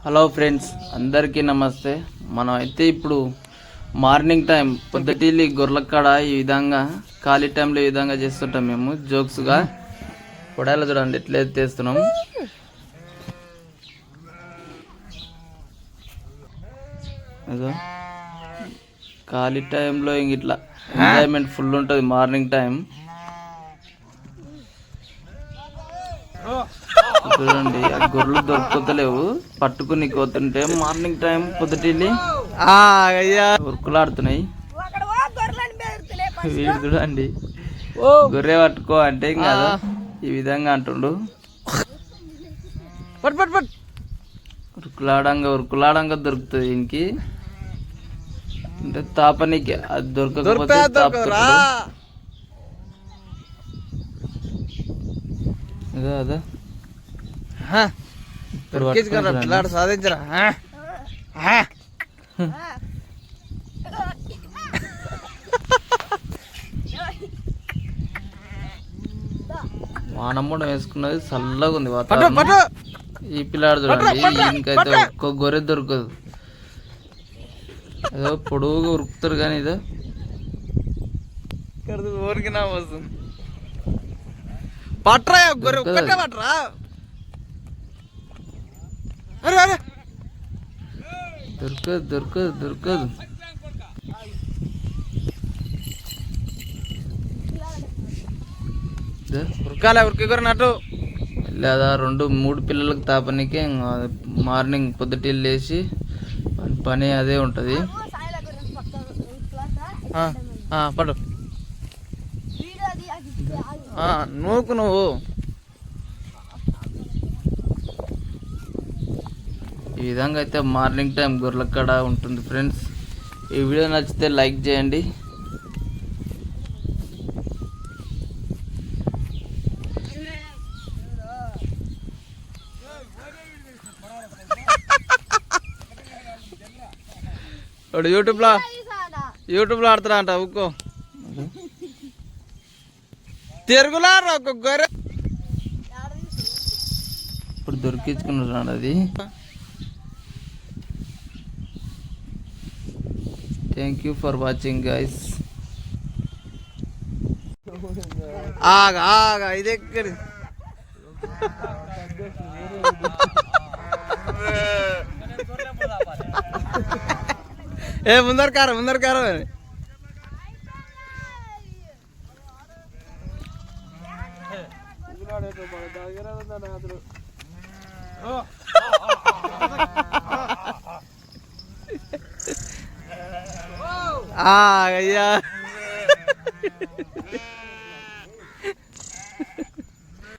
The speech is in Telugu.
హలో ఫ్రెండ్స్, అందరికీ నమస్తే. మనం అయితే ఇప్పుడు మార్నింగ్ టైం పొద్దుటిల్లి గొర్రెలక్కడ ఈ విధంగా ఖాళీ టైంలో ఈ విధంగా చేస్తుంటాం మేము జోక్స్గా. పొడాలు చూడండి ఎట్లా ఎత్తేస్తున్నాం. అదో ఖాళీ టైంలో ఇంక ఇట్లా ఎంజాయ్మెంట్ ఫుల్ ఉంటుంది మార్నింగ్ టైం. చూడండి గొర్రెలు దొరుకుతలేవు, పట్టుకుని కోతుంటే మార్నింగ్ టైం పొద్దుటిల్లి ఉరుకులాడుతున్నాయి. వీడు చూడండి గొర్రె పట్టుకో అంటే ఇంకా ఈ విధంగా అంటుండు. ఉరుకులాడంగా దొరుకుతుంది ఇంకి అంటే తాపనికి. అది దొరకకపోతే అదా సాధించరా. వానమ్మడం వేసుకున్నది చల్లగా ఉంది వాతావరణం. ఈ పిల్లాడు చూడండి ఇంకైతే ఒక్క గొర్రె దొరకదు. ఏదో పొడుగుగా ఉరుకుతారు కానీ ఇదో ఊరికి నా వస్తుంది. పట్రా గొర్రె ఒక్కటే పట్రా. దొరకదు. ఉరికిగొరనట్టు లేదా 2-3 పిల్లలకు తాపనికే మార్నింగ్ పొద్దుటిల్లు లేచి పని అదే ఉంటుంది. పడు నువ్వు ఈ విధంగా అయితే మార్నింగ్ టైం గొర్రెలక్కడ ఉంటుంది ఫ్రెండ్స్. ఈ వీడియో నచ్చితే లైక్ చేయండి. యూట్యూబ్లో ఆడుతున్నా అంట ఉక్కో తిరుగులారు ఒక గొర్రె ఇప్పుడు దొరికించుకున్నాడు అది. Thank you for watching guys. ఆగా ఇది ఎక్కడి ముందర కారం అయ్యా